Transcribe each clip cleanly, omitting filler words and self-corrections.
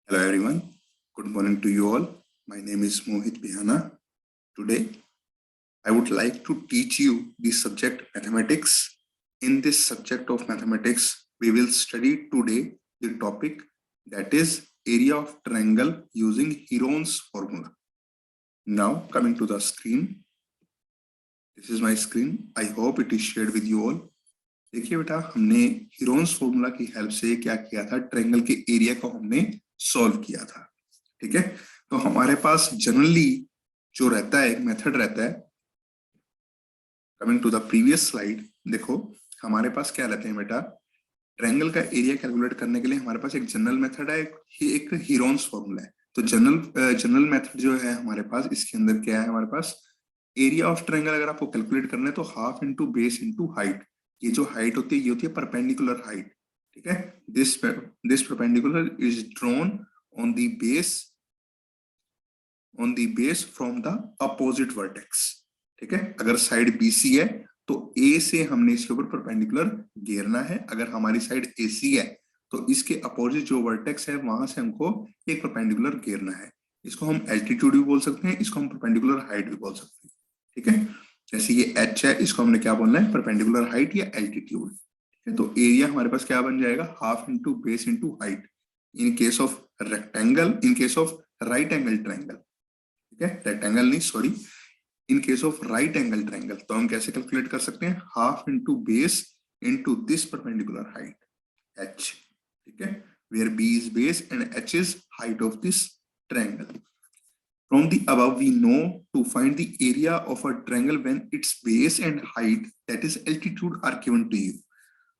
Hello everyone, good morning to you all. My name is Mohit Bihana. Today, I would like to teach you the subject mathematics. In this subject of mathematics, we will study today the topic that is area of triangle using Heron's formula. Now coming to the screen. This is my screen. I hope it is shared with you all. देखिए बेटा, हमने Heron's formula की help से क्या किया था, triangle के area को हमने सॉल्व किया था। ठीक है, तो हमारे पास जनरली जो रहता है एक मेथड रहता है। Coming to the previous slide, देखो हमारे पास क्या रहते हैं बेटा, ट्रायंगल का एरिया कैलकुलेट करने के लिए हमारे पास एक जनरल मेथड है, एक हीरोन्स फॉर्मूला है। तो जनरल मेथड जो है हमारे पास, इसके अंदर क्या है, हमारे पास एरिया ऑफ ट्रायंगल अगर आपको कैलकुलेट करना है तो half into base into height. ये जो हाइट होती है ये होती है परपेंडिकुलर हाइट। ठीक है, this perpendicular is drawn on the base from the opposite vertex. ठीक है, अगर साइड बीसी है तो ए से हमने इसके ऊपर परपेंडिकुलर घेरना है। अगर हमारी साइड एसी है तो इसके अपोजिट जो वर्टेक्स है वहां से हमको एक परपेंडिकुलर घेरना है। इसको हम एल्टीट्यूड भी बोल सकते हैं, इसको हम परपेंडिकुलर हाइट भी बोल सकते हैं। ठीक है, जैसे ये h है, इसको हमने क्या बोलना है, परपेंडिकुलर हाइट या एल्टीट्यूड। ठीक है, तो एरिया हमारे पास क्या बन जाएगा, half into base into height in case of rectangle, in case of right angle triangle. ठीक है, रेक्टेंगल नहीं, sorry, in case of right angle triangle तो हम कैसे कैलकुलेट कर सकते हैं, half into base into this perpendicular height h। ठीक है, where b is base and h is height of this triangle. From the above, we know to find the area of a triangle when its base and height, that is altitude, are given to you.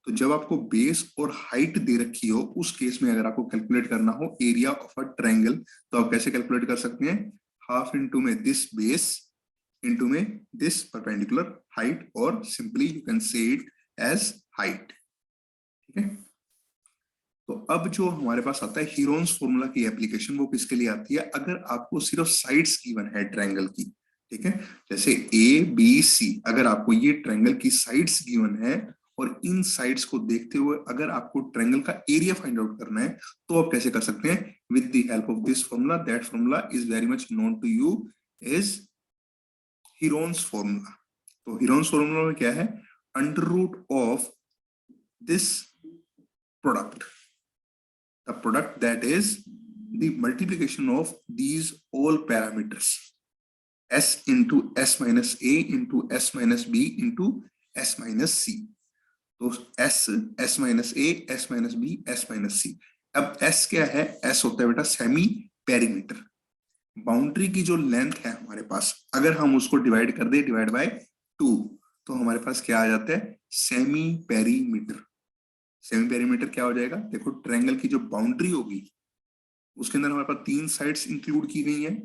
तो जब आपको base और height दे रखी हो, उस case में अगर आपको कैलकुलेट करना हो एरिया ऑफ अ ट्रायंगल, तो आप कैसे कैलकुलेट कर सकते हैं, हाफ इंटू में दिस बेस इंटू में दिस परपेंडिकुलर हाइट, और simply you can say it as height. ठीक है, तो अब जो हमारे पास आता है हीरोन्स फॉर्मूला की एप्लीकेशन, वो किसके लिए आती है, अगर आपको सिर्फ साइड्स गिवन है ट्रायंगल की। ठीक है, जैसे ए बी सी, अगर आपको ये ट्रायंगल की साइड्स गिवन है और इन साइड्स को देखते हुए अगर आपको ट्रायंगल का एरिया फाइंड आउट करना है तो आप कैसे कर सकते हैं, with the help of this formula. That formula is very much known to you is Heron's formula. तो हीरोन्स फॉर्मूला में क्या है, under root of this product, the product that is the multiplication of these all parameters, s into s minus a into s minus b into s minus c। तो s minus a, s minus b, s minus c। अब s क्या है, s होता है बेटा semi perimeter. Boundary की जो length है हमारे पास, अगर हम उसको डिवाइड कर दे, डिवाइड बाय 2, तो हमारे पास क्या आ जाता है, सेमी पेरीमीटर। सेमी पेरीमीटर क्या हो जाएगा, देखो ट्रायंगल की जो बाउंड्री होगी उसके अंदर हमारे पास 3 साइड्स इंक्लूड की गई हैं।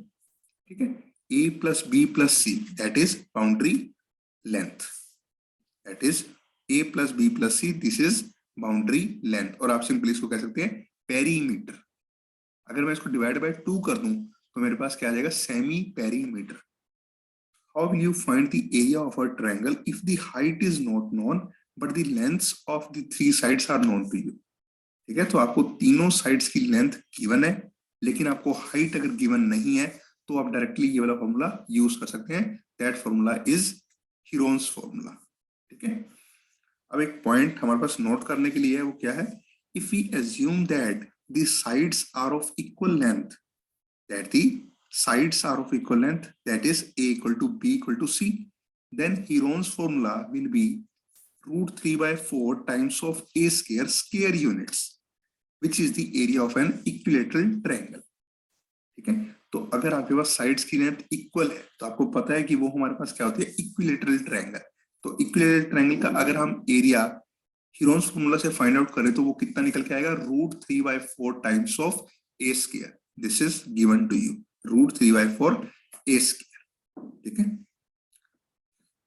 ठीक है, a plus b plus c, that is boundary length, that is a plus b plus c, this is boundary length. और आप सिंपली इसको कह सकते हैं पेरीमीटर। अगर मैं इसको डिवाइड बाय 2 कर दूं तो मेरे पास क्या आ जाएगा, semi perimeter. How will you find the area of a triangle if the height is not known but the lengths of the 3 sides are known to you. ठीक है, तो आपको तीनों साइड्स की लेंथ गिवन है, लेकिन आपको हाइट अगर गिवन नहीं है तो आप डायरेक्टली ये वाला फॉर्मूला यूज कर सकते हैं। That formula is Heron's formula. ठीक है, अब एक पॉइंट हमारे पास नोट करने के लिए है, वो क्या है, if we assume that the sides are of equal length, that the sides are of equal length, that is a equal to b equal to c, then Heron's formula will be √3/4 times of a square units, which is the area of an equilateral triangle। ठीक है, तो अगर आपके पास sides की length equal है तो आपको पता है कि वो हमारे पास क्या होती है, इक्विलेटरल ट्रायंगल। तो इक्विलेटरल ट्रायंगल का अगर हम एरिया हीरोन्स फॉर्मूला से फाइंड आउट करें तो वो कितना निकल के आएगा, √3/4 times of a square। This is given to you, √3/4 a square। ठीक है,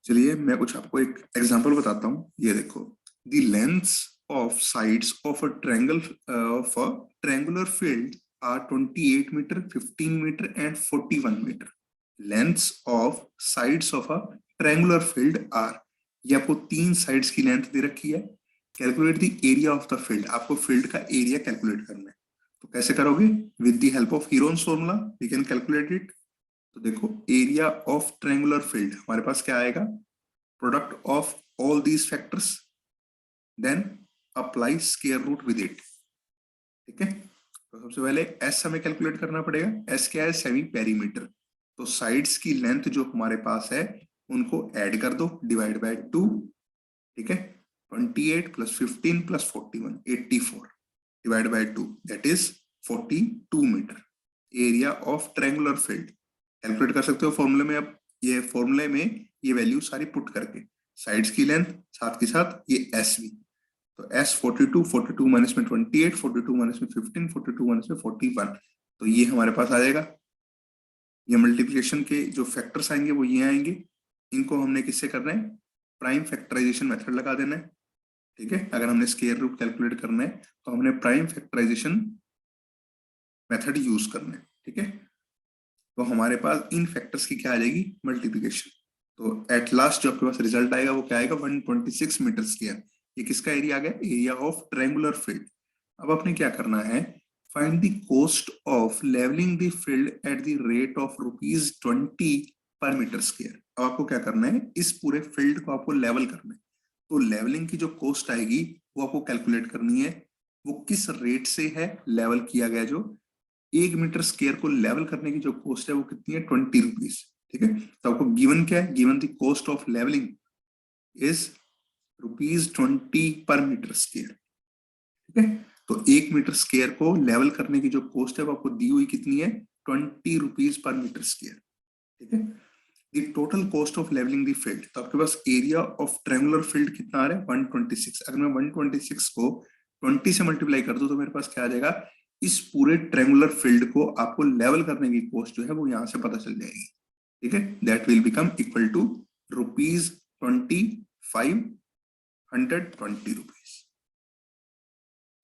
चलिए मैं कुछ आपको एक एग्जांपल बताता हूं। ये देखो, the lengths of sides of a triangle of a triangular field are 28 metre, 15 metre and 41 metre. Lengths of sides of a triangular field are, ये आपको 3 साइड्स की लेंथ दे रखी है। Calculate the area of the field, आपको field का area calculate करना है। तो कैसे करोगे? With the help of Heron's formula we can calculate it. तो देखो एरिया ऑफ ट्रायंगुलर फील्ड हमारे पास क्या आएगा? Product of all these factors then apply square root with it. ठीक है, तो सबसे पहले एस हमें कैलकुलेट करना पड़ेगा। एस क्या है? Semi perimeter. तो साइड्स की लेंथ जो हमारे पास है उनको ऐड कर दो, डिवाइड बाय 2। ठीक है, 28 plus 15 plus 41 84 divide by 2 that is 42 metre. Area of triangular field calculate कर सकते हो फॉर्मूले में। अब ये फॉर्मूले में ये वैल्यू सारी पुट करके साइड्स की लेंथ साथ के साथ ये एस भी, तो एस 42 42 माइनस में 28 42 माइनस में 15 42 माइनस में 41, तो ये हमारे पास आ जाएगा। ये मल्टीप्लिकेशन के जो फैक्टर्स आएंगे वो ये आएंगे। इनको हमने किससे करना है? प्राइम फैक्टराइजेशन मेथड लगा देना है। ठीक है, अगर हमने स्क्वायर रूट कैलकुलेट करना है तो हमने प्राइम फैक्टराइजेशन मेथड यूज करना है। ठीक है, तो हमारे पास इन फैक्टर्स की क्या आ जाएगी? मल्टीप्लिकेशन। तो एट लास्ट जो आपके पास रिजल्ट आएगा वो क्या आएगा? 126 मीटर स्क्वायर। ये किसका एरिया आ गया? Area of triangular field. अब आपने क्या करना है? Find the cost of levelling the field at the rate of ₹20 per metre square. अब आपको क्या करना है? इस पूरे फील्ड को आपको लेवल करना है। तो लेवलिंग की जो कॉस्ट आएगी वो आपको कैलकुलेट करनी है। वो किस रेट से है लेवल किया गया? जो 1 मीटर स्क्वायर को लेवल करने की जो कॉस्ट है वो कितनी है? ₹20। ठीक है, तो आपको गिवन क्या है? Given the cost of levelling is ₹20 per metre square. ठीक है, तो 1 मीटर स्क्वायर को लेवल करने की जो कॉस्ट है वो आपको दी हुई कितनी है? ₹20 पर मीटर स्क्वायर। ठीक है, the total cost of levelling the field, तो आपके पास एरिया ऑफ ट्रायंगुलर फील्ड कितना आ रहा है? 126। अगर मैं 126 को 20 से मल्टीप्लाई कर दूं तो मेरे पास क्या आ जाएगा? इस पूरे ट्रायंगुलर फील्ड को आपको लेवल करने की कॉस्ट जो है वो यहां से पता चल जाएगी। ठीक है, that will become equal to ₹2520।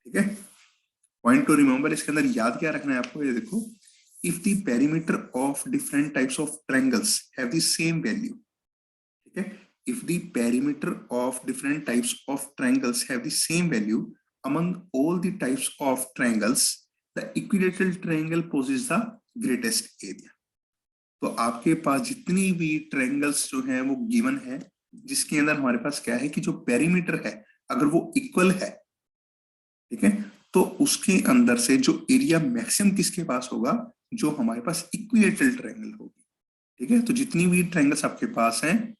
ठीक है, पॉइंट टू रिमेंबर, इसके अंदर याद क्या रखना है आपको? ये देखो, if the perimeter of different types of triangles have the same value. ठीक है, if the perimeter of different types of triangles have the same value among all the types of triangles, the equilateral triangle possesses the greatest area। तो आपके पास जितनी भी triangles जो हैं वो given है, जिसके अंदर हमारे पास क्या है कि जो पेरीमीटर है अगर वो इक्वल है, ठीक है, तो उसके अंदर से जो एरिया मैक्सिमम किसके पास होगा? जो हमारे पास इक्विलेटरल ट्रायंगल होगी। ठीक है, तो जितनी भी ट्रायंगल्स आपके पास हैं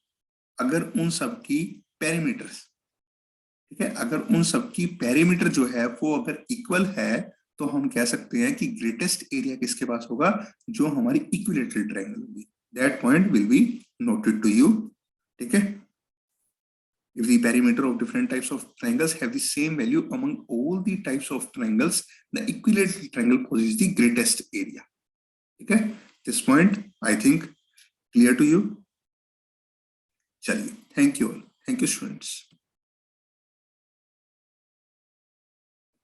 अगर उन सब की पेरीमीटर, ठीक है, अगर उन सब की पेरीमीटर जो है वो अगर इक्वल है तो हम कह सकते हैं कि ग्रेटेस्ट एरिया किसके पास होगा? जो हमारी इक्विलेटरल ट्रायंगल होगी। That point will be noted to you. ठीक है, if the perimeter of different types of triangles have the same value among all the types of triangles, the equilateral triangle possesses the greatest area। ठीक है, this point I think clear to you। चलिए, thank you all, thank you students.